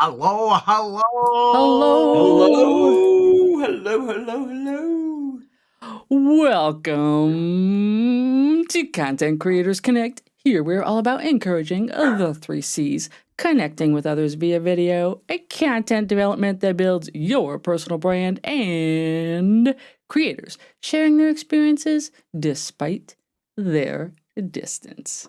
Hello, hello. Hello. Hello, hello, hello, hello. Welcome to Content Creators Connect. Here we're all about encouraging the three C's, connecting with others via video, a content development that builds your personal brand, and creators sharing their experiences despite their distance.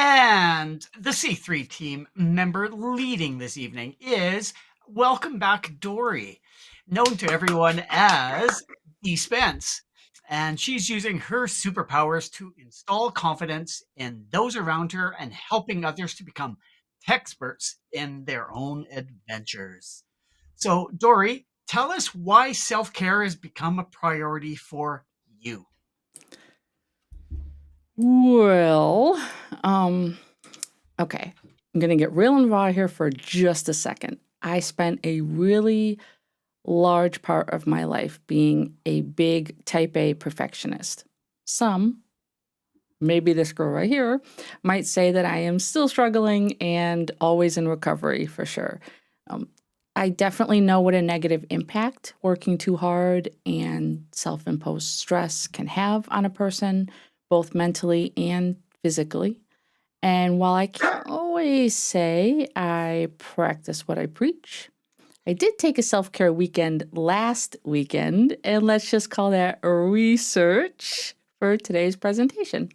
And the C3 team member leading this evening is welcome back, Dori, known to everyone as DSpence. And she's using her superpowers to install confidence in those around her and helping others to become experts in their own adventures. So, Dori, tell us why self care has become a priority for you. Well, okay. I'm going to get real and raw here for just a second. I spent a really large part of my life being a big type A perfectionist. Some, maybe this girl right here, might say that I am still struggling and always in recovery for sure. I definitely know what a negative impact working too hard and self imposed stress can have on a person, both mentally and physically. And while I can't always say I practice what I preach, I did take a self care weekend last weekend, and let's just call that research for today's presentation.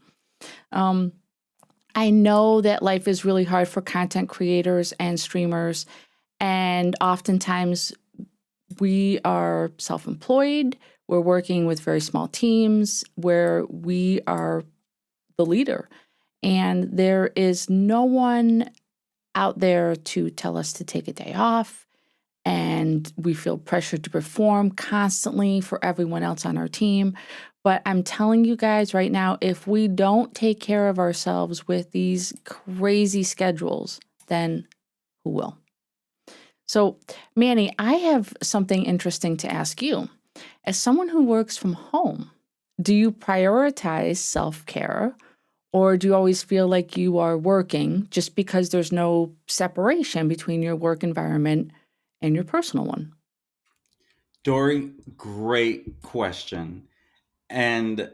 I know that life is really hard for content creators and streamers, and oftentimes we are self employed. We're working with very small teams where we are the leader, and there is no one out there to tell us to take a day off. And we feel pressured to perform constantly for everyone else on our team. But I'm telling you guys right now, if we don't take care of ourselves with these crazy schedules, then who will? So, Manny, I have something interesting to ask you. As someone who works from home, do you prioritize self care, or do you always feel like you are working just because there's no separation between your work environment and your personal one? Dory, great question. And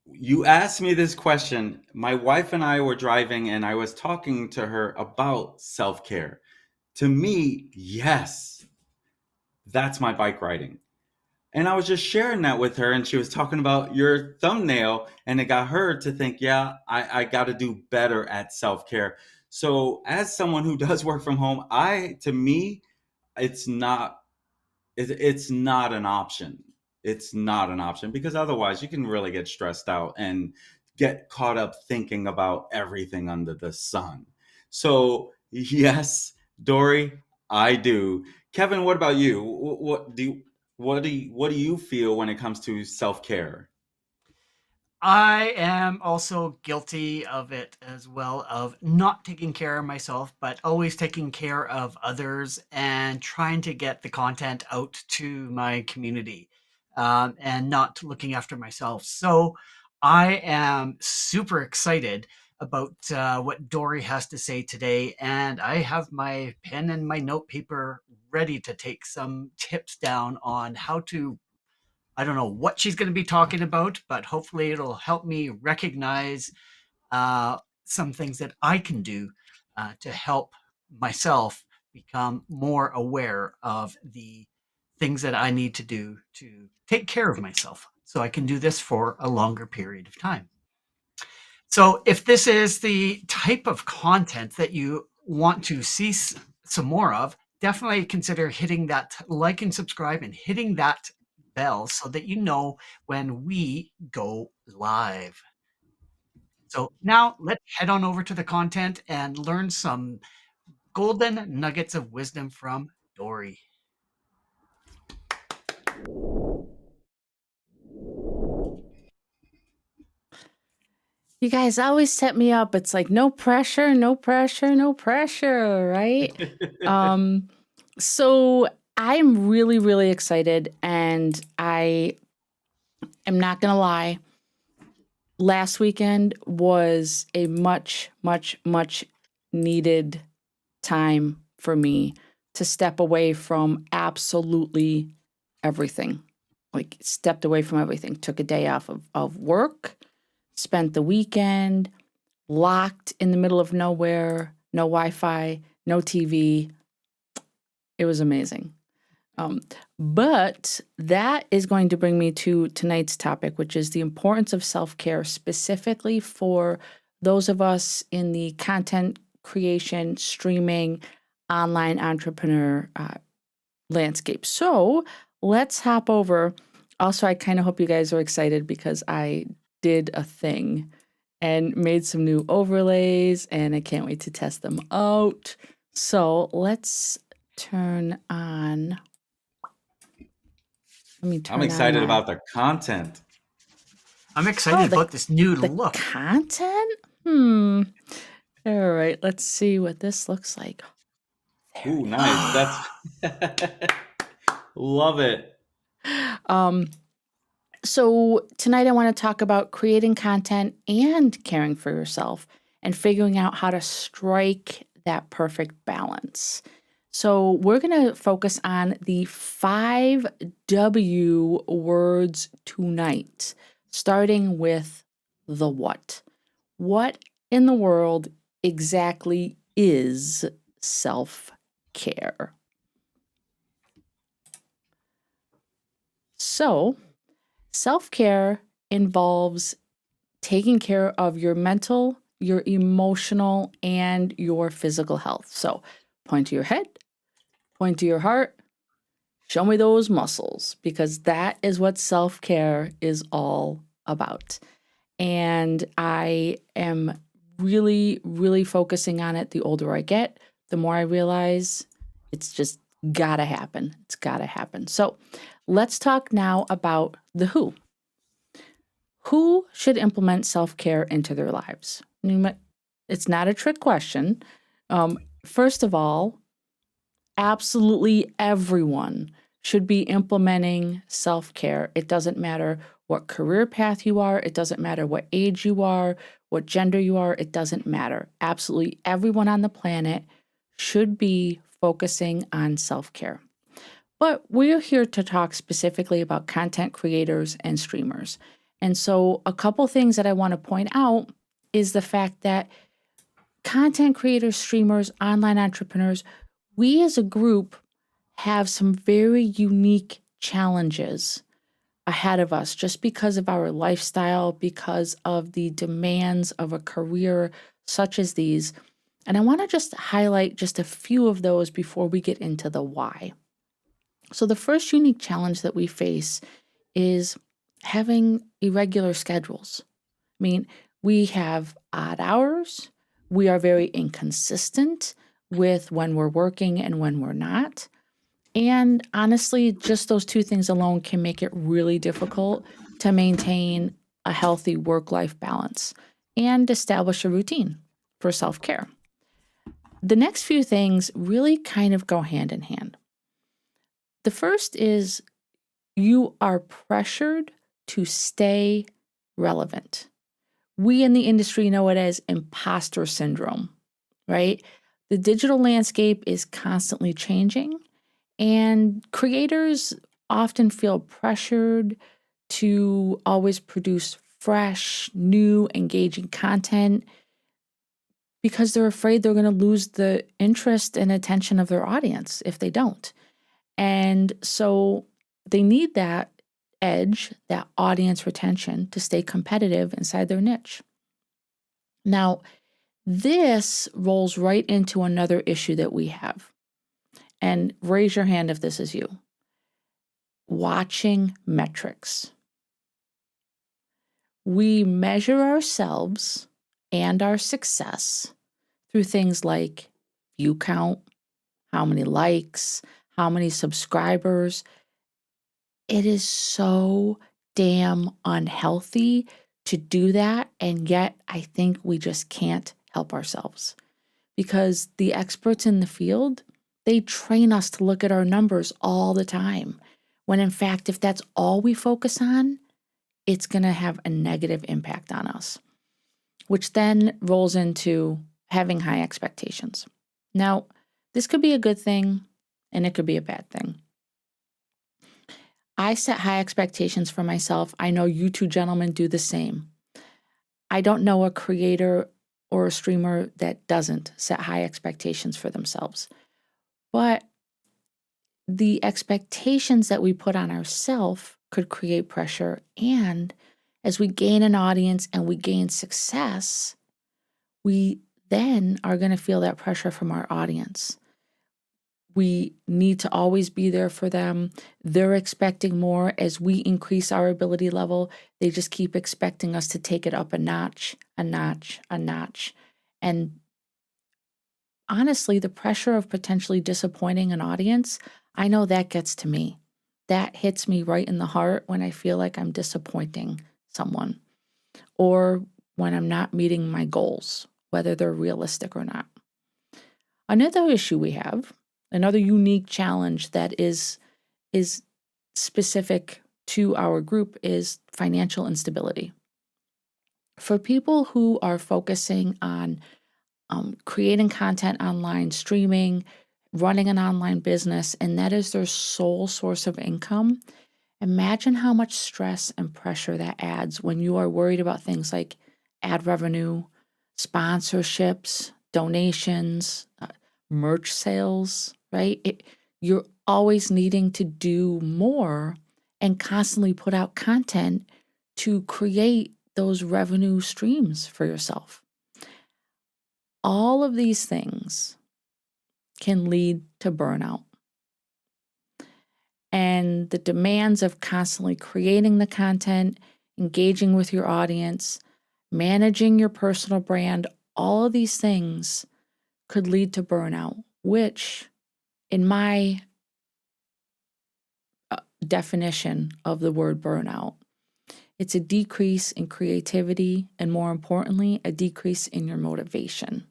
you asked me this question. My wife and I were driving, and I was talking to her about self care. To me, yes, that's my bike riding. And I was just sharing that with her, and she was talking about your thumbnail, and it got her to think, yeah, I got to do better at self care. So, as someone who does work from home, to me, it's not it's not an option. It's not an option because otherwise you can really get stressed out and get caught up thinking about everything under the sun. So, yes, Dory, I do. Kevin, what about you? What do you feel when it comes to self-care? I am also guilty of it as well, of not taking care of myself, but always taking care of others and trying to get the content out to my community, and not looking after myself. So I am super excited about what Dory has to say today, and I have my pen and my note paper ready to take some tips down on how to. I don't know what she's going to be talking about, but hopefully it'll help me recognize some things that I can do to help myself become more aware of the things that I need to do to take care of myself so I can do this for a longer period of time. So, if this is the type of content that you want to see some more of, definitely consider hitting that like and subscribe and hitting that bell so that you know when we go live. So, now let's head on over to the content and learn some golden nuggets of wisdom from Dory. You guys always set me up. It's like no pressure, no pressure, no pressure, right? So I'm really, really excited, and I am not gonna lie. last weekend was a much, much, much needed time for me to step away from absolutely everything. Like, stepped away from everything, took a day off of work, spent the weekend locked in the middle of nowhere, no Wi-Fi, no TV. It was amazing. But that is going to bring me to tonight's topic, which is the importance of self-care, specifically for those of us in the content creation, streaming, online entrepreneur landscape. So let's hop over. Also, I kind of hope you guys are excited because I did a thing and made some new overlays, and I can't wait to test them out. So let's turn on. Let me turn I'm on excited my about the content. I'm excited the about this new the look. content. All right, let's see what this looks like. Ooh, nice. That's love it. So tonight I want to talk about creating content and caring for yourself and figuring out how to strike that perfect balance. So we're going to focus on the 5 W words tonight, starting with the what. What in the world exactly is self-care? So, self-care involves taking care of your mental, your emotional, and your physical health. So, point to your head, point to your heart, show me those muscles, because that is what self-care is all about. And I am really, really focusing on it the older I get, the more I realize it's just gotta happen. It's gotta happen. So let's talk now about the who. Who should implement self-care into their lives? It's not a trick question. First of all, absolutely everyone should be implementing self-care. It doesn't matter what career path you are. It doesn't matter what age you are, what gender you are. It doesn't matter. Absolutely everyone on the planet should be focusing on self-care. But we're here to talk specifically about content creators and streamers. And so a couple things that I want to point out is the fact that content creators, streamers, online entrepreneurs, we as a group have some very unique challenges ahead of us just because of our lifestyle, because of the demands of a career such as these. And I want to just highlight just a few of those before we get into the why. So the first unique challenge that we face is having irregular schedules. I mean, we have odd hours. We are very inconsistent with when we're working and when we're not. And honestly, just those two things alone can make it really difficult to maintain a healthy work-life balance and establish a routine for self-care. The next few things really kind of go hand in hand. The first is you are pressured to stay relevant. We in the industry know it as imposter syndrome, right? The digital landscape is constantly changing, and creators often feel pressured to always produce fresh, new, engaging content because they're afraid they're going to lose the interest and attention of their audience if they don't. And so they need that edge, that audience retention to stay competitive inside their niche. Now, this rolls right into another issue that we have. And raise your hand if this is you. Watching metrics. We measure ourselves and our success through things like view count, how many likes, how many subscribers. It is so damn unhealthy to do that, and yet I think we just can't help ourselves because the experts in the field, they train us to look at our numbers all the time, when in fact, if that's all we focus on, it's going to have a negative impact on us, which then rolls into having high expectations. Now, this could be a good thing and it could be a bad thing. I set high expectations for myself. I know you two gentlemen do the same. I don't know a creator or a streamer that doesn't set high expectations for themselves. But the expectations that we put on ourselves could create pressure. And as we gain an audience and we gain success, we then are going to feel that pressure from our audience. We need to always be there for them. They're expecting more. As we increase our ability level, they just keep expecting us to take it up a notch, a notch, a notch. And honestly, the pressure of potentially disappointing an audience, I know that gets to me. That hits me right in the heart when I feel like I'm disappointing someone or when I'm not meeting my goals, whether they're realistic or not. Another issue we have, another unique challenge that is specific to our group is financial instability. For people who are focusing on creating content online, streaming, running an online business, and that is their sole source of income, imagine how much stress and pressure that adds when you are worried about things like ad revenue, sponsorships, donations, merch sales, right? You're always needing to do more and constantly put out content to create those revenue streams for yourself. All of these things can lead to burnout. And the demands of constantly creating the content, engaging with your audience, managing your personal brand, all of these things could lead to burnout, which, in my definition of the word burnout, it's a decrease in creativity and, more importantly, a decrease in your motivation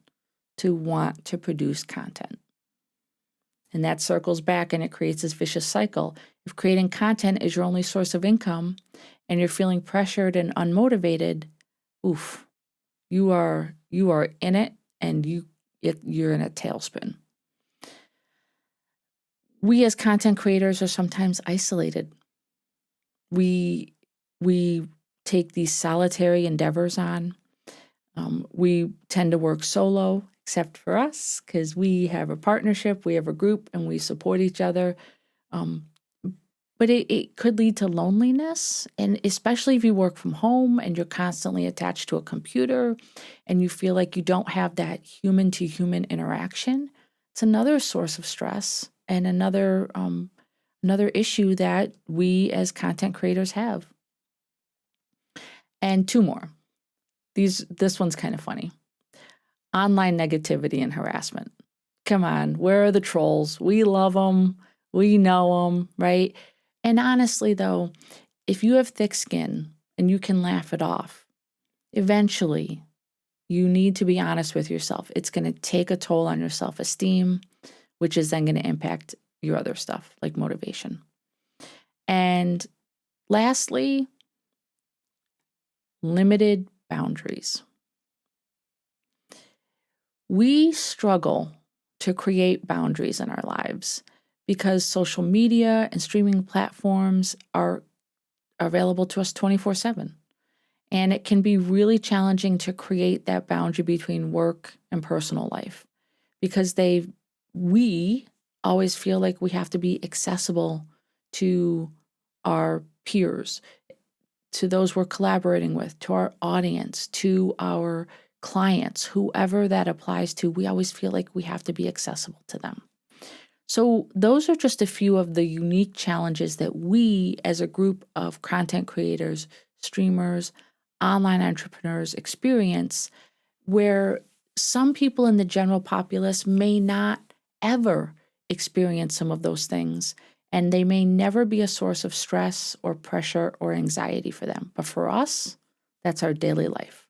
to want to produce content. And that circles back and it creates this vicious cycle. If creating content is your only source of income and you're feeling pressured and unmotivated, oof, you are in it and you're in a tailspin. We as content creators are sometimes isolated. We take these solitary endeavors on. We tend to work solo, except for us, because we have a partnership, we have a group, and we support each other. But it could lead to loneliness, and especially if you work from home and you're constantly attached to a computer and you feel like you don't have that human-to-human interaction, it's another source of stress and another issue that we as content creators have. And two more. This one's kind of funny. Online negativity and harassment. Come on, where are the trolls? We love them. We know them, right? And honestly, though, if you have thick skin and you can laugh it off, eventually you need to be honest with yourself. It's going to take a toll on your self-esteem, which is then going to impact your other stuff like motivation. And lastly, limited boundaries. We struggle to create boundaries in our lives because social media and streaming platforms are available to us 24/7. And it can be really challenging to create that boundary between work and personal life because we always feel like we have to be accessible to our peers, to those we're collaborating with, to our audience, to our clients, whoever that applies to. We always feel like we have to be accessible to them. So those are just a few of the unique challenges that we as a group of content creators, streamers, online entrepreneurs experience, where some people in the general populace may not ever experience some of those things, and they may never be a source of stress or pressure or anxiety for them. But for us, that's our daily life.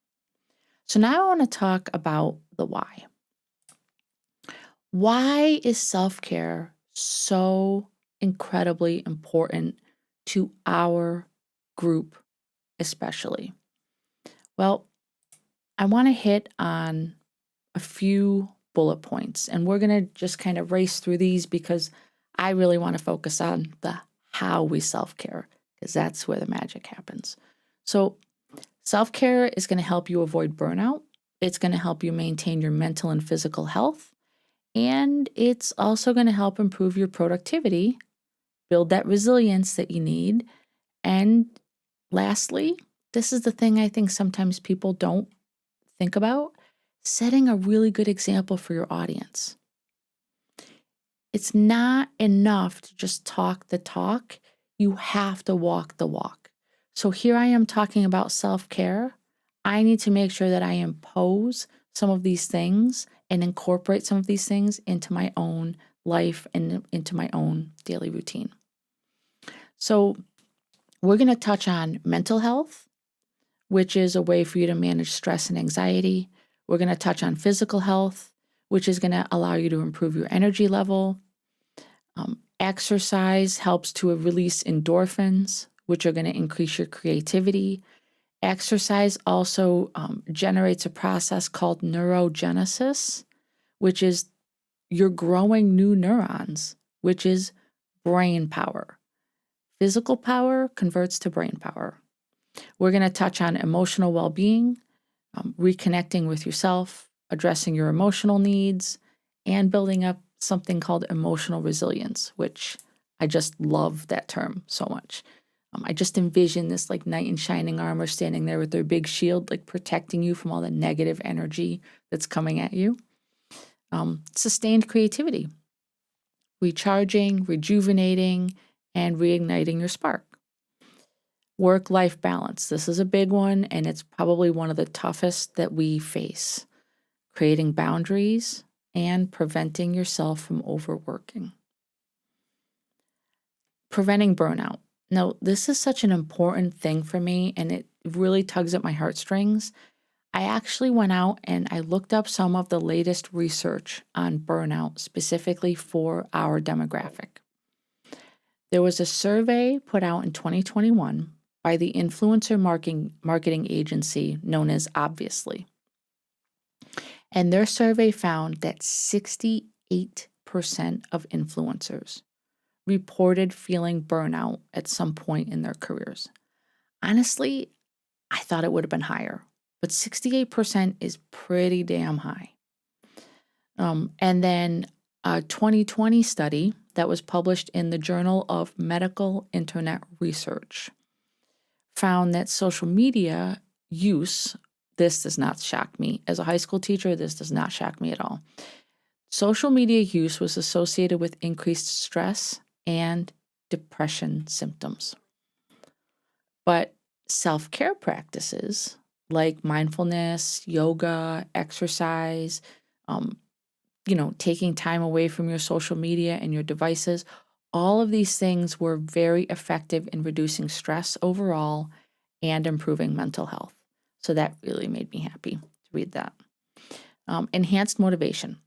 So now I want to talk about the why. Why is self-care so incredibly important to our group especially? Well, I want to hit on a few bullet points, and we're going to just kind of race through these because I really want to focus on the how we self-care, because that's where the magic happens. So, self-care is going to help you avoid burnout. It's going to help you maintain your mental and physical health. And it's also going to help improve your productivity, build that resilience that you need. And lastly, this is the thing I think sometimes people don't think about, setting a really good example for your audience. It's not enough to just talk the talk. You have to walk the walk. So here I am talking about self-care. I need to make sure that I impose some of these things and incorporate some of these things into my own life and into my own daily routine. So we're going to touch on mental health, which is a way for you to manage stress and anxiety. We're going to touch on physical health, which is going to allow you to improve your energy level. Exercise helps to release endorphins, which are going to increase your creativity. Exercise also generates a process called neurogenesis, which is you're growing new neurons, which is brain power. Physical power converts to brain power. We're going to touch on emotional well-being, reconnecting with yourself, addressing your emotional needs, and building up something called emotional resilience, which I just love that term so much. I just envision this like knight in shining armor standing there with their big shield, like protecting you from all the negative energy that's coming at you. Sustained creativity, recharging, rejuvenating, and reigniting your spark. Work-life balance. This is a big one, and it's probably one of the toughest that we face. Creating boundaries and preventing yourself from overworking. Preventing burnout. Now, this is such an important thing for me, and it really tugs at my heartstrings. I actually went out and I looked up some of the latest research on burnout, specifically for our demographic. There was a survey put out in 2021 by the influencer marketing agency known as Obviously. And their survey found that 68% of influencers reported feeling burnout at some point in their careers. Honestly, I thought it would have been higher, but 68% is pretty damn high. And then a 2020 study that was published in the Journal of Medical Internet Research found that social media use, this does not shock me. As a high school teacher, this does not shock me at all. Social media use was associated with increased stress and depression symptoms. But self-care practices like mindfulness, yoga, exercise, taking time away from your social media and your devices, all of these things were very effective in reducing stress overall and improving mental health. So that really made me happy to read that. Enhanced motivation.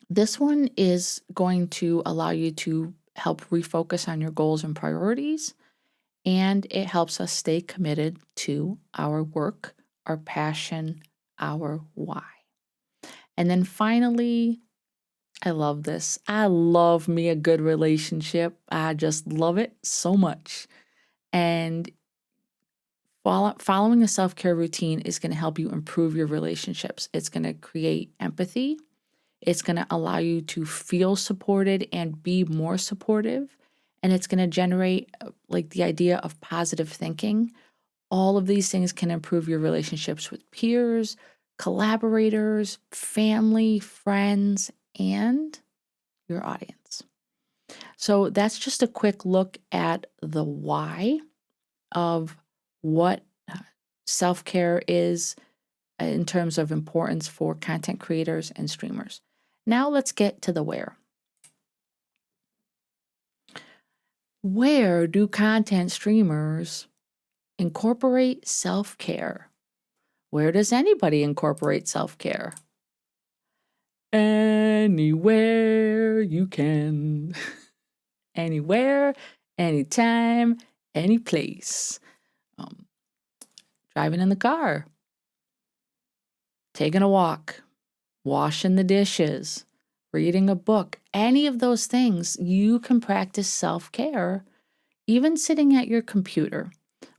This one is going to allow you to help refocus on your goals and priorities, and it helps us stay committed to our work, our passion, our why. And then finally, I love this. I love me a good relationship. I just love it so much. And following a self-care routine is going to help you improve your relationships. It's going to create empathy. It's going to allow you to feel supported and be more supportive. And it's going to generate like the idea of positive thinking. All of these things can improve your relationships with peers, collaborators, family, friends, and your audience. So that's just a quick look at the why of what self-care is in terms of importance for content creators and streamers. Now let's get to the where. Where do content streamers incorporate self-care? Where does anybody incorporate self-care? Anywhere you can. Anywhere, anytime, any place. driving in the car, taking a walk, washing the dishes, reading a book, any of those things, you can practice self-care, even sitting at your computer.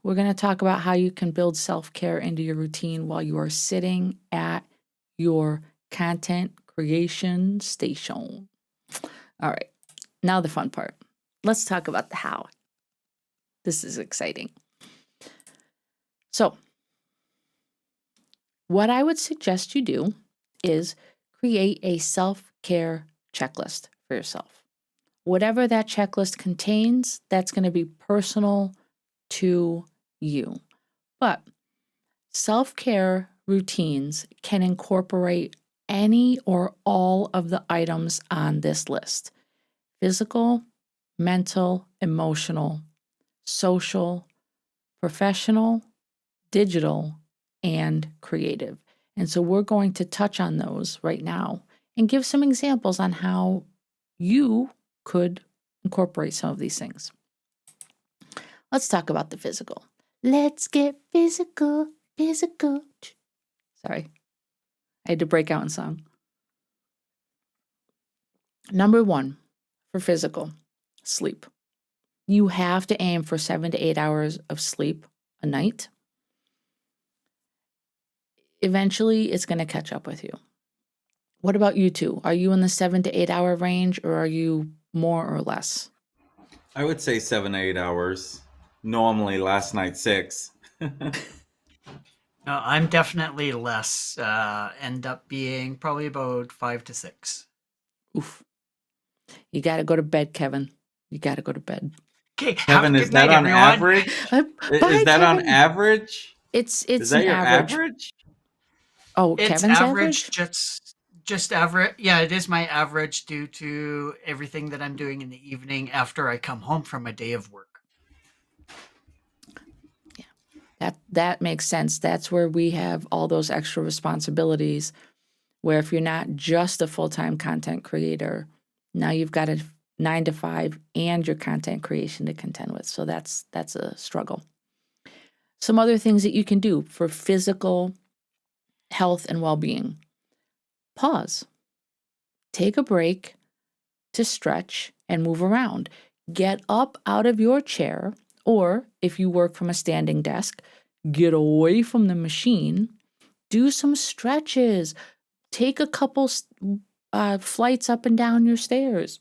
We're going to talk about how you can build self-care into your routine while you are sitting at your content creation station. All right, now the fun part. Let's talk about the how. This is exciting. So, what I would suggest you do is create a self-care checklist for yourself. Whatever that checklist contains, that's going to be personal to you. But self-care routines can incorporate any or all of the items on this list: physical, mental, emotional, social, professional, digital, and creative. And so we're going to touch on those right now and give some examples on how you could incorporate some of these things. Let's talk about the physical. Let's get physical, physical. Sorry, I had to break out in song. Number one for physical, sleep. You have to aim for 7 to 8 hours of sleep a night. Eventually, it's going to catch up with you. What about you two? Are you in the 7 to 8 hour range, or are you more or less? I would say 7 to 8 hours. Normally, last night 6. No, I'm definitely less. End up being probably about 5 to 6. Oof. You got to go to bed, Kevin. You got to go to bed. Okay, have a Kevin, is good that night, on everyone. average? Bye, Is that on Kevin. average? It's Is that an your average. average? Oh, It's Kevin's average, average? just average. Yeah, it is my average due to everything that I'm doing in the evening after I come home from a day of work. That makes sense. That's where we have all those extra responsibilities, where if you're not just a full-time content creator, now you've got a 9 to 5 and your content creation to contend with. So that's a struggle. Some other things that you can do for physical health and well-being. Pause. Take a break to stretch and move around. Get up out of your chair, or if you work from a standing desk, get away from the machine, do some stretches, take a couple flights up and down your stairs.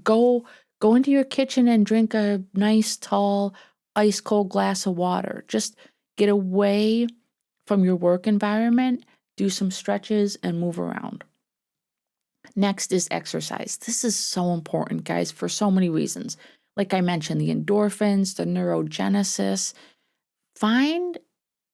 Go into your kitchen and drink a nice, tall, ice cold glass of water. Just get away from your work environment, do some stretches, and move around. Next is exercise. This is so important, guys, for so many reasons. Like I mentioned, the endorphins, the neurogenesis. Find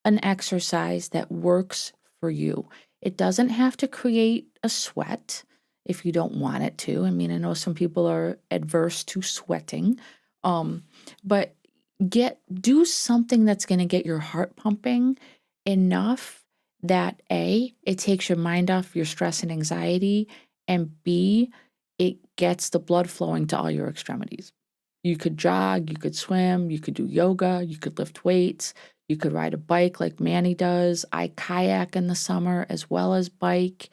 an exercise that works for you. It doesn't have to create a sweat if you don't want it to. I mean, I know some people are adverse to sweating, but do something that's going to get your heart pumping enough that A, it takes your mind off your stress and anxiety, and B, it gets the blood flowing to all your extremities. You could jog, you could swim, you could do yoga, you could lift weights, you could ride a bike like Manny does. I kayak in the summer as well as bike.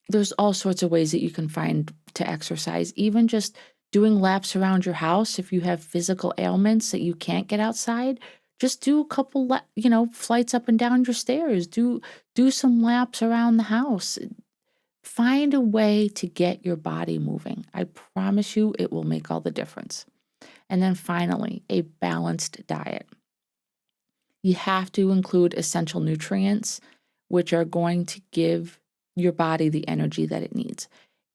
There's all sorts of ways that you can find to exercise, even just doing laps around your house. If you have physical ailments that you can't get outside, just do a couple, flights up and down your stairs. Do some laps around the house. Find a way to get your body moving. I promise you it will make all the difference. And then finally, a balanced diet. You have to include essential nutrients, which are going to give your body the energy that it needs.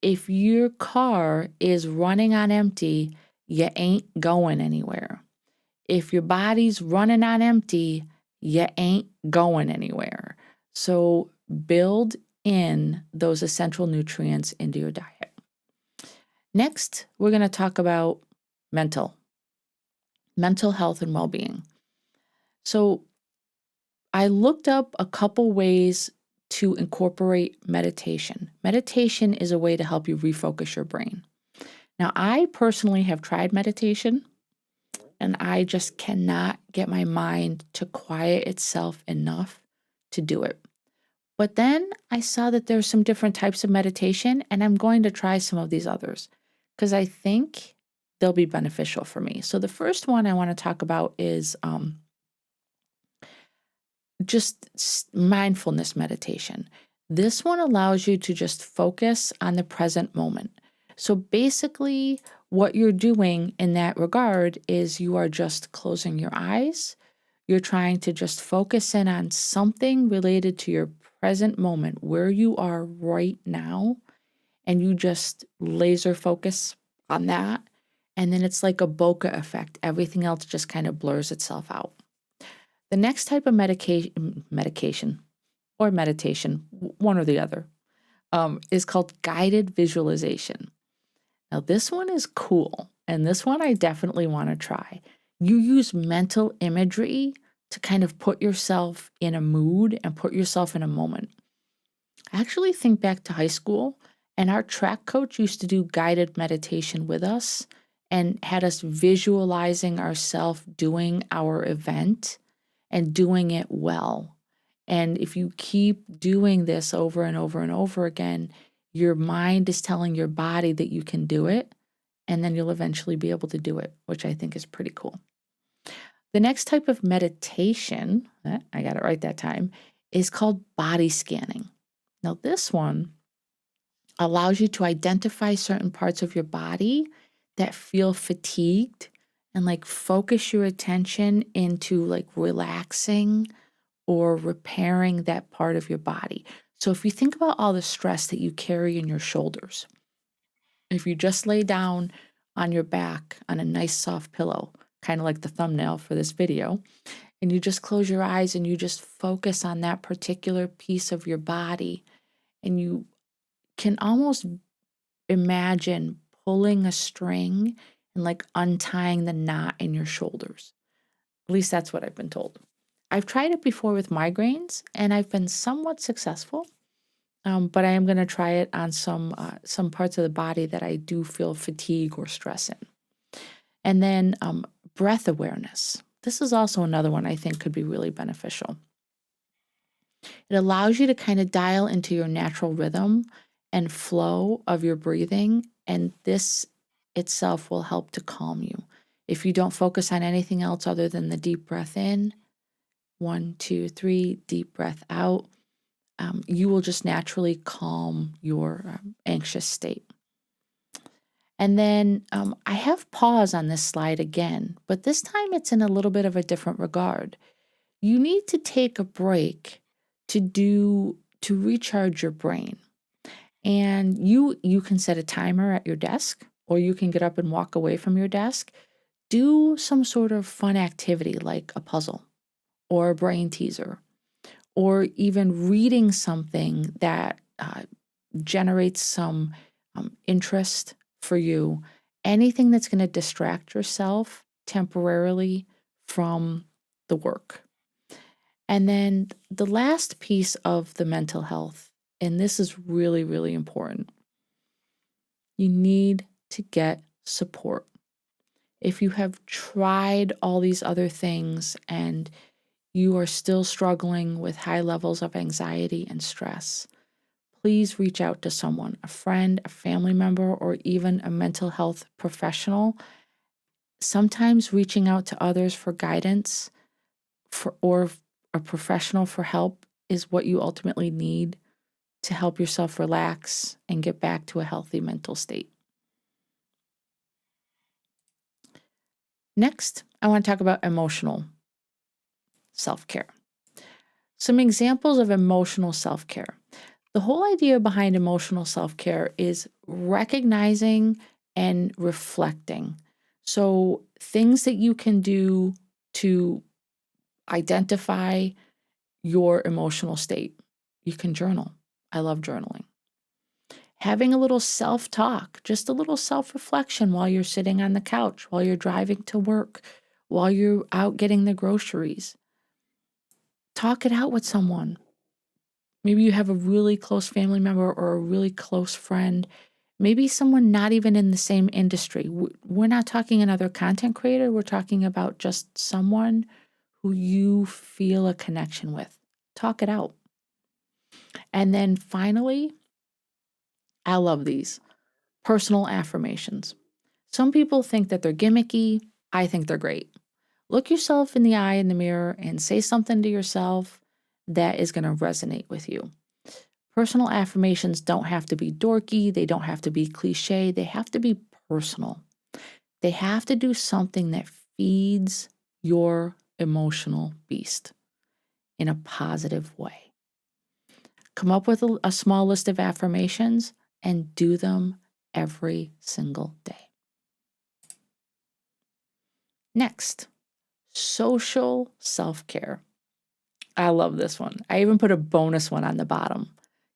If your car is running on empty, you ain't going anywhere. If your body's running on empty, you ain't going anywhere. So build in those essential nutrients into your diet. Next, we're going to talk about mental health and well-being. So I looked up a couple ways to incorporate meditation. Meditation is a way to help you refocus your brain. Now, I personally have tried meditation. and I just cannot get my mind to quiet itself enough to do it. But then I saw that there's some different types of meditation, and I'm going to try some of these others because I think they'll be beneficial for me. So the first one I want to talk about is just mindfulness meditation. This one allows you to just focus on the present moment. So basically, what you're doing in that regard is you are just closing your eyes. You're trying to just focus in on something related to your present moment, where you are right now, and you just laser focus on that. And then it's like a bokeh effect. Everything else just kind of blurs itself out. The next type of medication or meditation, one or the other, is called guided visualization. Now, this one is cool, and this one I definitely want to try. You use mental imagery to kind of put yourself in a mood and put yourself in a moment. I actually think back to high school, and our track coach used to do guided meditation with us and had us visualizing ourselves doing our event and doing it well. And if you keep doing this over and over and over again, your mind is telling your body that you can do it, and then you'll eventually be able to do it, which I think is pretty cool. The next type of meditation, I got it right that time, is called body scanning. Now, this one allows you to identify certain parts of your body that feel fatigued and like focus your attention into like relaxing or repairing that part of your body. So if you think about all the stress that you carry in your shoulders, if you just lay down on your back on a nice soft pillow, kind of like the thumbnail for this video, and you just close your eyes and you just focus on that particular piece of your body, and you can almost imagine pulling a string and like untying the knot in your shoulders. At least that's what I've been told. I've tried it before with migraines, and I've been somewhat successful. But I am going to try it on some parts of the body that I do feel fatigue or stress in. And then breath awareness. This is also another one I think could be really beneficial. It allows you to kind of dial into your natural rhythm and flow of your breathing, and this itself will help to calm you. If you don't focus on anything else other than the deep breath in, 1, 2, 3, deep breath out, you will just naturally calm your anxious state. And then I have pause on this slide again, but this time it's in a little bit of a different regard. You need to take a break to recharge your brain. And you can set a timer at your desk, or you can get up and walk away from your desk. Do some sort of fun activity like a puzzle or a brain teaser, or even reading something that generates some interest for you. Anything that's going to distract yourself temporarily from the work. And then the last piece of the mental health, and this is really, really important, you need to get support. If you have tried all these other things and you are still struggling with high levels of anxiety and stress, please reach out to someone, a friend, a family member, or even a mental health professional. Sometimes reaching out to others for guidance or a professional for help is what you ultimately need to help yourself relax and get back to a healthy mental state. Next, I want to talk about emotional self-care. Some examples of emotional self-care. The whole idea behind emotional self-care is recognizing and reflecting. So things that you can do to identify your emotional state. You can journal. I love journaling. Having a little self-talk, just a little self-reflection while you're sitting on the couch, while you're driving to work, while you're out getting the groceries. Talk it out with someone. Maybe you have a really close family member or a really close friend, Maybe someone not even in the same industry. We're not talking another content creator. We're talking about just someone who you feel a connection with. Talk it out. And then finally, I love these personal affirmations. Some people think that they're gimmicky. I think they're great. Look yourself in the eye in the mirror and say something to yourself that is going to resonate with you. Personal affirmations don't have to be dorky. They don't have to be cliche. They have to be personal. They have to do something that feeds your emotional beast in a positive way. Come up with a small list of affirmations and do them every single day. Next, social self-care. I love this one. I even put a bonus one on the bottom.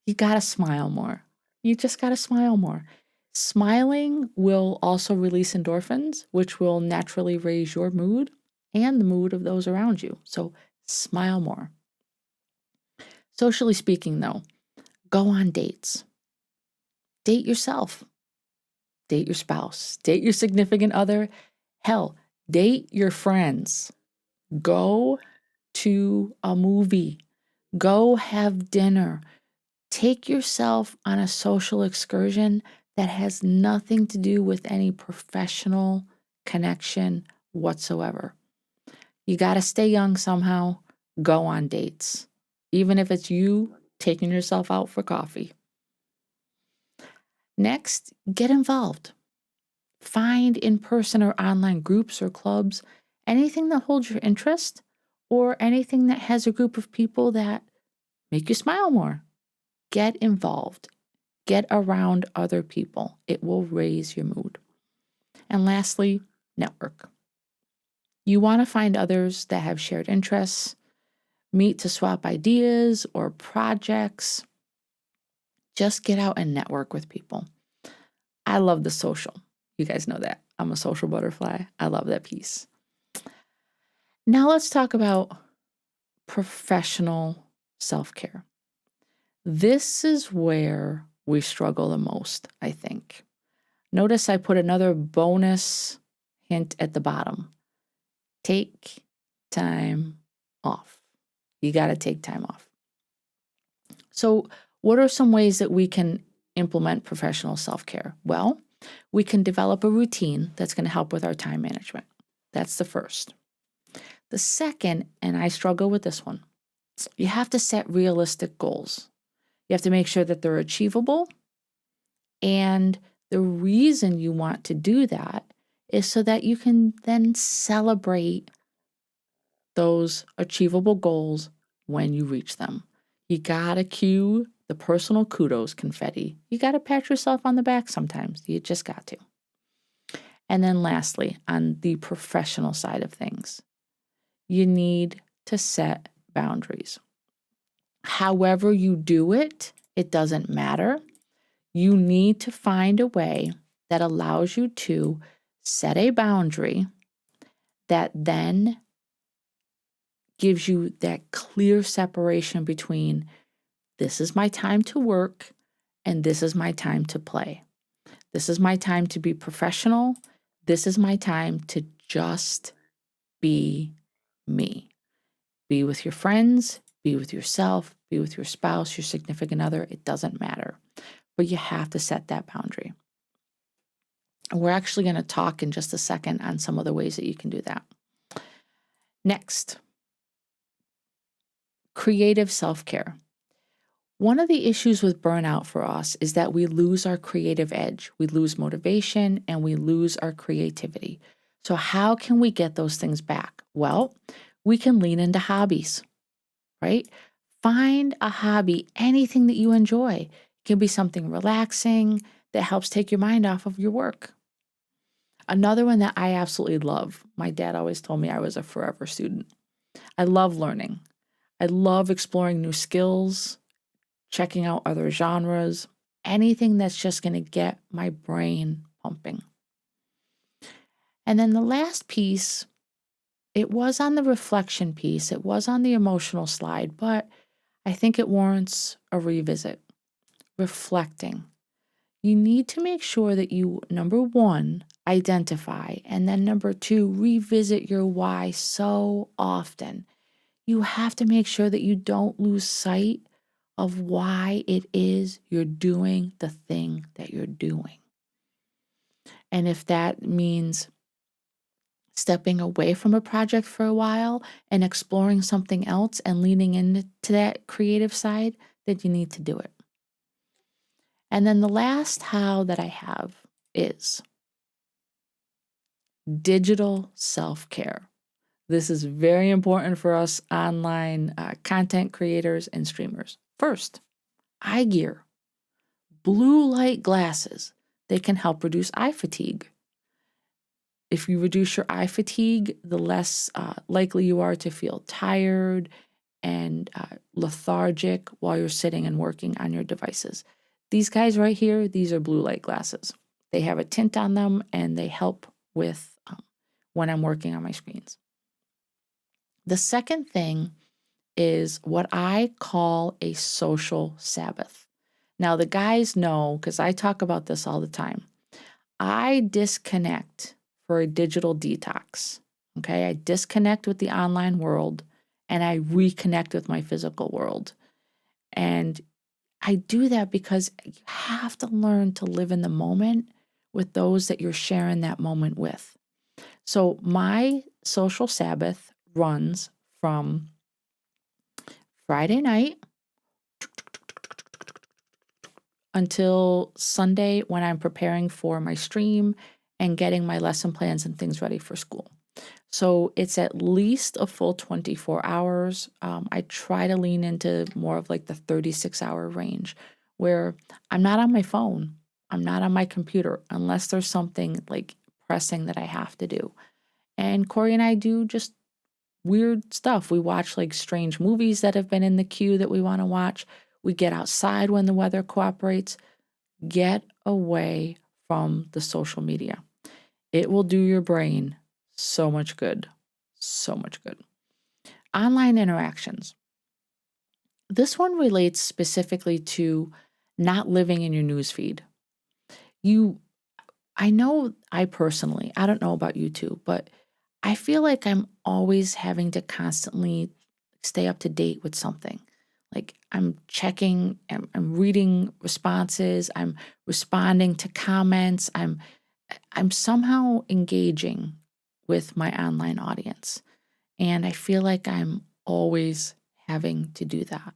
You gotta smile more. You just gotta smile more. Smiling will also release endorphins, which will naturally raise your mood and the mood of those around you. So smile more. Socially speaking, though, go on dates. Date yourself. Date your spouse. Date your significant other. Hell, date your friends. Go to a movie. Go have dinner. Take yourself on a social excursion that has nothing to do with any professional connection whatsoever. You got to stay young somehow. Go on dates, even if it's you taking yourself out for coffee. Next, get involved. Find in-person or online groups or clubs, anything that holds your interest or anything that has a group of people that make you smile more. Get involved. Get around other people. It will raise your mood. And lastly, network. You want to find others that have shared interests, meet to swap ideas or projects. Just get out and network with people. I love the social. You guys know that. I'm a social butterfly. I love that piece. Now let's talk about professional self-care. This is where we struggle the most, I think. Notice I put another bonus hint at the bottom. Take time off. You got to take time off. So, what are some ways that we can implement professional self-care? Well, we can develop a routine that's going to help with our time management. That's the first. The second, and I struggle with this one, you have to set realistic goals. You have to make sure that they're achievable. And the reason you want to do that is so that you can then celebrate those achievable goals when you reach them. You gotta cue the personal kudos confetti. You gotta pat yourself on the back sometimes. You just got to. And then lastly, on the professional side of things, you need to set boundaries. However you do it, it doesn't matter. You need to find a way that allows you to set a boundary that then gives you that clear separation between this is my time to work and this is my time to play. This is my time to be professional. This is my time to just be me. Be with your friends, be with yourself, be with your spouse, your significant other. It doesn't matter. But you have to set that boundary. And we're actually going to talk in just a second on some of the ways that you can do that. Next, creative self-care. One of the issues with burnout for us is that we lose our creative edge. We lose motivation and we lose our creativity. So how can we get those things back? Well, we can lean into hobbies, right? Find a hobby, anything that you enjoy. It can be something relaxing that helps take your mind off of your work. Another one that I absolutely love, my dad always told me I was a forever student. I love learning. I love exploring new skills, checking out other genres, anything that's just going to get my brain pumping. And then the last piece, it was on the reflection piece, it was on the emotional slide, but I think it warrants a revisit. Reflecting. You need to make sure that you, number one, identify, and then number two, revisit your why so often. You have to make sure that you don't lose sight of why it is you're doing the thing that you're doing. And if that means stepping away from a project for a while and exploring something else and leaning into that creative side, then you need to do it. And then the last how that I have is digital self-care. This is very important for us online content creators and streamers. First, eye gear. Blue light glasses. They can help reduce eye fatigue. If you reduce your eye fatigue, the less likely you are to feel tired and lethargic while you're sitting and working on your devices. These guys right here, these are blue light glasses. They have a tint on them and they help with when I'm working on my screens. The second thing is what I call a social Sabbath. Now, the guys know, because I talk about this all the time, I disconnect for a digital detox. Okay, I disconnect with the online world and I reconnect with my physical world. And I do that because you have to learn to live in the moment with those that you're sharing that moment with. So my social Sabbath runs from Friday night until Sunday when I'm preparing for my stream and getting my lesson plans and things ready for school. So it's at least a full 24 hours. I try to lean into more of like the 36-hour range where I'm not on my phone. I'm not on my computer unless there's something like pressing that I have to do. And Corey and I do just weird stuff. We watch like strange movies that have been in the queue that we want to watch. We get outside when the weather cooperates. Get away from the social media. It will do your brain so much good. So much good. Online interactions. This one relates specifically to not living in your newsfeed. I know I personally, I don't know about you too, but I feel like I'm always having to constantly stay up to date with something. Like I'm checking, I'm reading responses, I'm responding to comments, I'm somehow engaging with my online audience. And I feel like I'm always having to do that.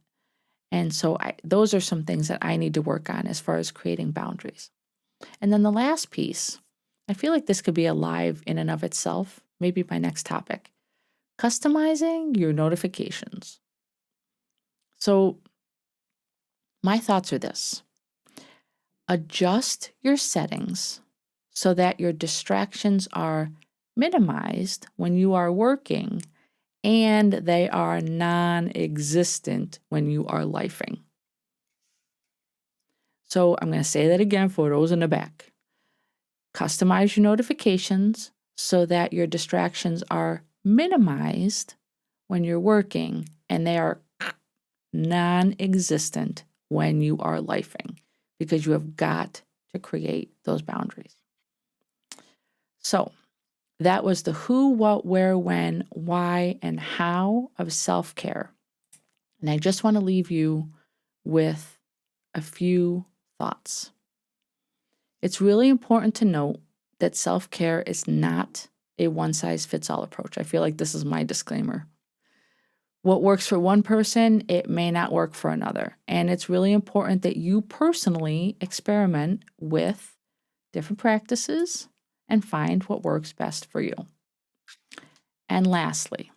And so those are some things that I need to work on as far as creating boundaries. And then the last piece, I feel like this could be alive in and of itself, maybe my next topic, customizing your notifications. So my thoughts are this: adjust your settings so that your distractions are minimized when you are working and they are non-existent when you are lifing. So I'm going to say that again for those in the back. Customize your notifications so that your distractions are minimized when you're working and they are non-existent when you are lifing, because you have got to create those boundaries. So that was the who, what, where, when, why, and how of self-care. And I just want to leave you with a few thoughts. It's really important to note that self-care is not a one-size-fits-all approach. I feel like this is my disclaimer. What works for one person, it may not work for another. And it's really important that you personally experiment with different practices and find what works best for you. And lastly,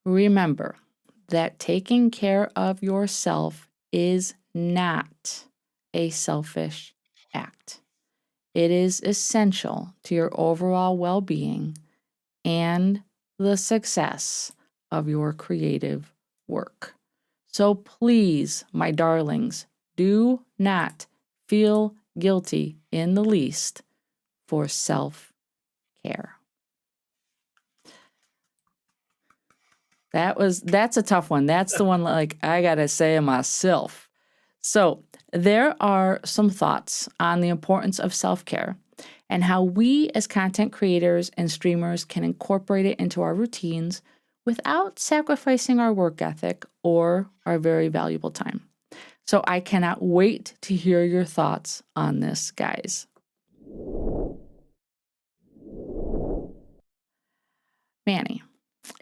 remember that taking care of yourself is not a selfish act. It is essential to your overall well-being and the success of your creative work. So please, my darlings, do not feel guilty in the least for self-care. That's a tough one. That's the one like I gotta say it myself. So there are some thoughts on the importance of self-care and how we as content creators and streamers can incorporate it into our routines without sacrificing our work ethic or our very valuable time. So I cannot wait to hear your thoughts on this, guys. Manny,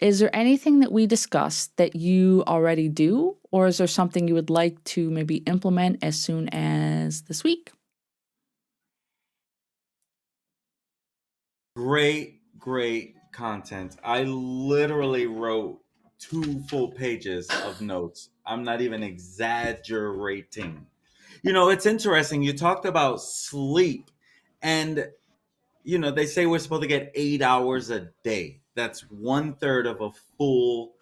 is there anything that we discussed that you already do, or is there something you would like to maybe implement as soon as this week? Great content. I literally wrote 2 full pages of notes. I'm not even exaggerating. It's interesting. You talked about sleep, and they say we're supposed to get 8 hours a day. That's 1/3 of a full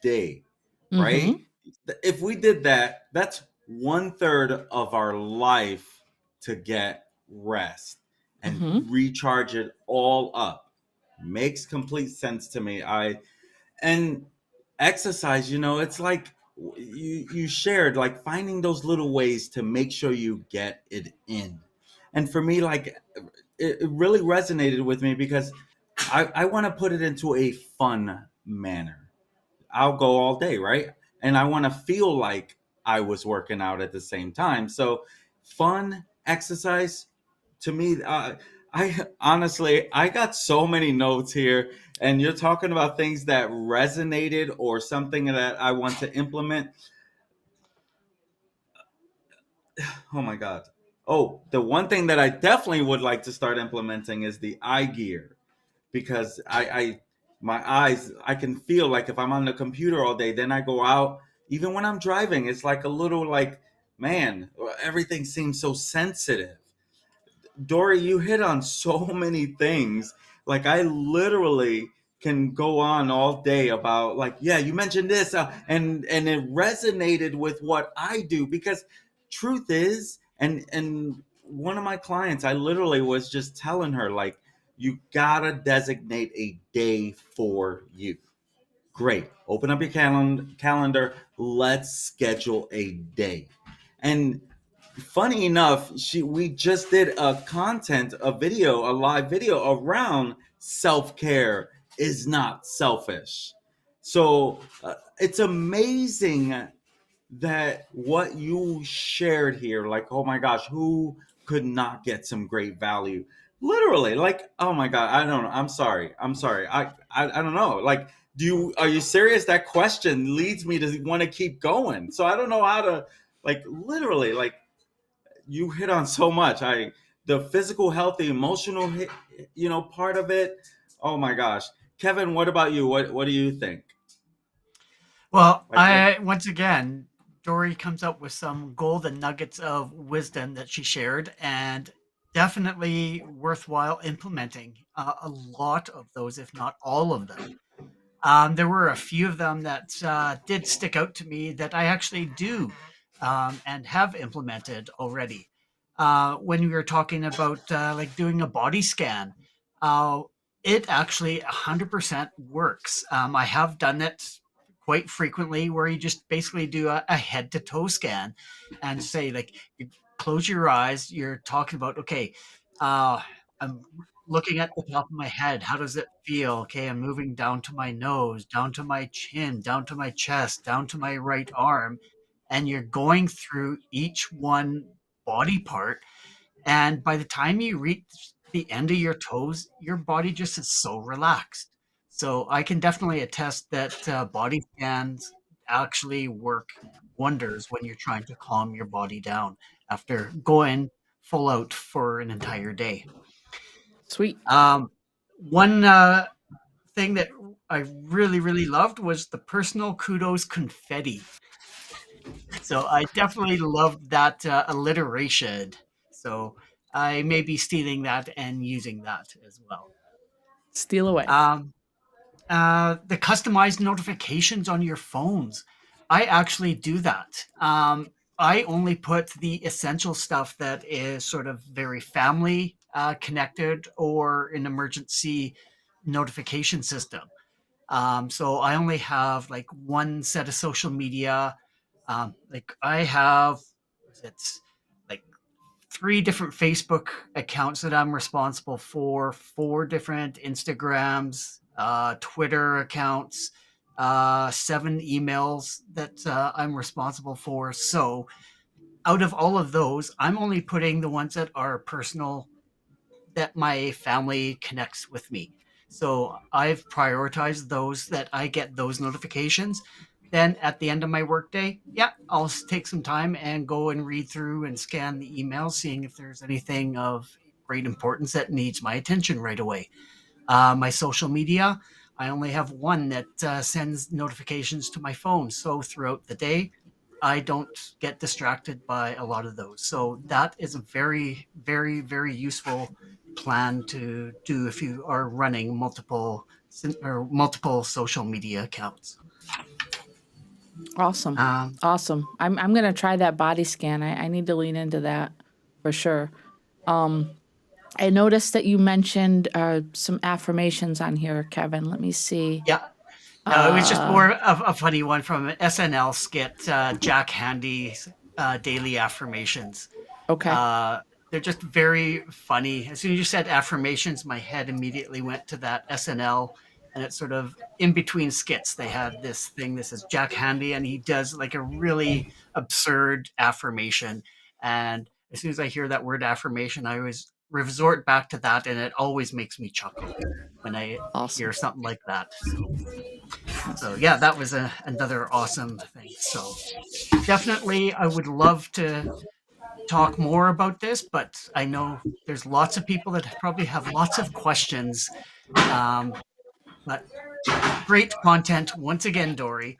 day, right? Mm-hmm. If we did that, that's 1/3 of our life to get rest and Mm-hmm. recharge it all up. Makes complete sense to me. And exercise, it's like you shared, like finding those little ways to make sure you get it in. And for me, like it really resonated with me because I want to put it into a fun manner. I'll go all day, right? And I want to feel like I was working out at the same time. So, fun exercise to me, I honestly, I got so many notes here, and you're talking about things that resonated or something that I want to implement. Oh my God. Oh, the one thing that I definitely would like to start implementing is the eye gear because my eyes, I can feel like if I'm on the computer all day, then I go out, even when I'm driving, it's like a little like, man, everything seems so sensitive. Dory, you hit on so many things. Like I literally can go on all day about like, yeah, you mentioned this, and it resonated with what I do because truth is, and one of my clients, I literally was just telling her like, you gotta designate a day for you. Great. Open up your calendar. Let's schedule a day. And funny enough, we just did a live video around self-care is not selfish. So it's amazing that what you shared here, like, oh my gosh, who could not get some great value? Literally, like, oh my God, I don't know. I'm sorry. I don't know. Like, are you serious? That question leads me to want to keep going. So I don't know how to, like, literally, like, you hit on so much. The physical health, the emotional, part of it. Oh my gosh, Kevin, what about you? What do you think? Well, Like, I once again, Dory comes up with some golden nuggets of wisdom that she shared, and definitely worthwhile implementing a lot of those, if not all of them. There were a few of them that did stick out to me that I actually do and have implemented already. When we were talking about like doing a body scan, uh, it actually 100% works. I have done it quite frequently where you just basically do a head to toe scan and say, like, you close your eyes, you're talking about, okay, I'm looking at the top of my head. How does it feel? Okay, I'm moving down to my nose, down to my chin, down to my chest, down to my right arm. And you're going through each one body part. And by the time you reach the end of your toes, your body just is so relaxed. So I can definitely attest that body scans actually work wonders when you're trying to calm your body down after going full out for an entire day. Sweet. One thing that I really, really loved was the personal kudos confetti. So I definitely loved that alliteration. So I may be stealing that and using that as well. Steal away. Um, the customized notifications on your phones. I actually do that. I only put the essential stuff that is sort of very family connected or an emergency notification system. So I only have like one set of social media. Like I have, was it like three different Facebook accounts that I'm responsible for, four different Instagrams, Twitter accounts, seven emails that I'm responsible for. So out of all of those, I'm only putting the ones that are personal, that my family connects with me. So I've prioritized those that I get those notifications. Then at the end of my workday, yeah, I'll take some time and go and read through and scan the emails, seeing if there's anything of great importance that needs my attention right away. My social media, I only have one that sends notifications to my phone. So throughout the day, I don't get distracted by a lot of those. So that is a very, very, very useful plan to do if you are running multiple social media accounts. Awesome. Um, Awesome. I'm gonna try that body scan. I need to lean into that for sure. Um, I noticed that you mentioned some affirmations on here, Kevin. Let me see. yeah, no, it was just Uh, more of a funny one from an SNL skit, Jack Handy's daily affirmations. okay. Uh, they're just very funny. As soon as you said affirmations, my head immediately went to that SNL, and it's sort of in between skits. They had this thing. This is Jack Handy, and he does like a really absurd affirmation. And as soon as I hear that word affirmation, I always resort back to that, and it always makes me chuckle when I hear Awesome. something like that. Yes. So yeah, that was another awesome thing. So definitely, I would love to talk more about this, but I know there's lots of people that probably have lots of questions. Um, but great content once again, Dory,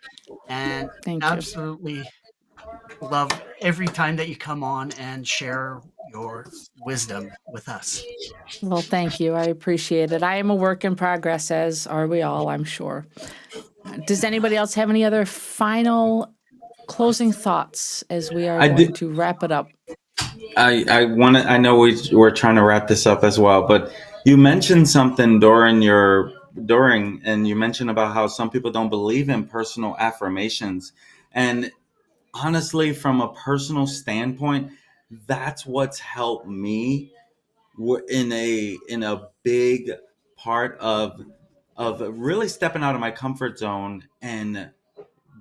and Thank you. absolutely love every time that you come on and share your wisdom with us. Well, thank you. I appreciate it. I am a work in progress, as are we all, I'm sure. Does anybody else have any other final closing thoughts as we are I going did. to wrap it up? I want to. I know we're trying to wrap this up as well, but you mentioned something during, and you mentioned about how some people don't believe in personal affirmations, and honestly, from a personal standpoint, that's what's helped me in a big part of really stepping out of my comfort zone and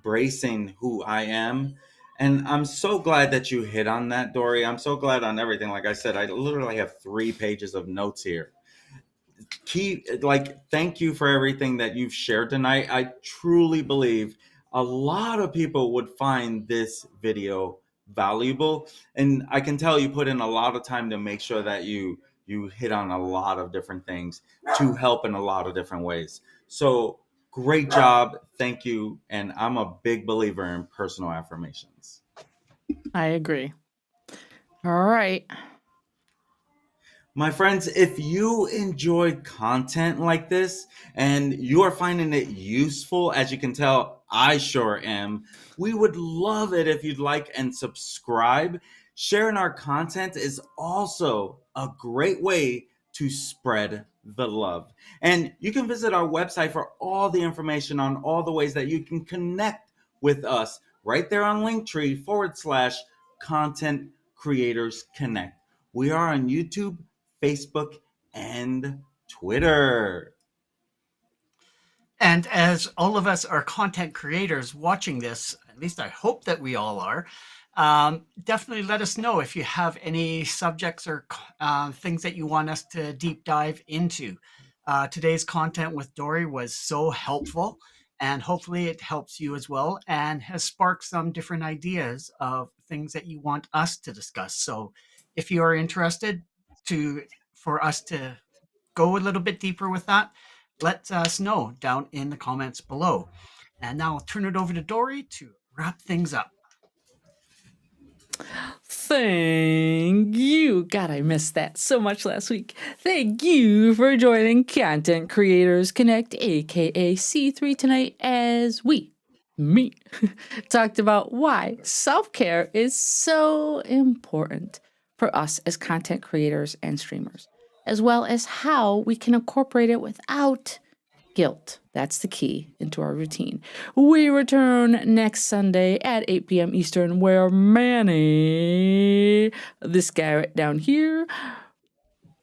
bracing who I am. And I'm so glad that you hit on that, Dory. I'm so glad on everything. Like I said, I literally have 3 pages of notes here. Thank you for everything that you've shared tonight. I truly believe a lot of people would find this video valuable, and I can tell you put in a lot of time to make sure that you hit on a lot of different things to help in a lot of different ways. So great job, thank you, and I'm a big believer in personal affirmations. I agree. All right. My friends, if you enjoyed content like this and you are finding it useful, as you can tell, I sure am, we would love it if you'd like and subscribe. Sharing our content is also a great way to spread the love. And you can visit our website for all the information on all the ways that you can connect with us right there on linktree/content creators connect. We are on YouTube, Facebook, and Twitter. And as all of us are content creators watching this, at least I hope that we all are, definitely let us know if you have any subjects or things that you want us to deep dive into. Today's content with Dory was so helpful, and hopefully it helps you as well and has sparked some different ideas of things that you want us to discuss. So if you are interested to for us to go a little bit deeper with that, let us know down in the comments below. And now I'll turn it over to Dory to wrap things up. Thank you. God, I missed that so much last week. Thank you for joining Content Creators Connect, aka C3, tonight as me, talked about why self care is so important for us as content creators and streamers, as well as how we can incorporate it without guilt. That's the key into our routine. We return next Sunday at 8 p.m. Eastern, where Manny, this guy right down here,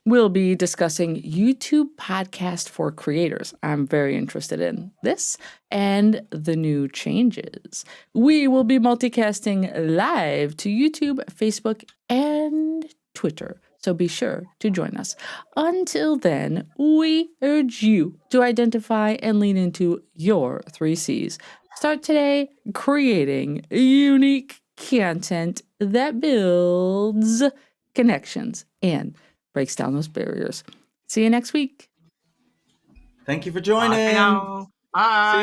will be discussing YouTube podcast for creators. I'm very interested in this and the new changes. We will be multicasting live to YouTube, Facebook, and Twitter. So be sure to join us. Until then, we urge you to identify and lean into your 3 C's. Start today creating unique content that builds connections and breaks down those barriers. See you next week. Thank you for Bye for joining. now. Bye.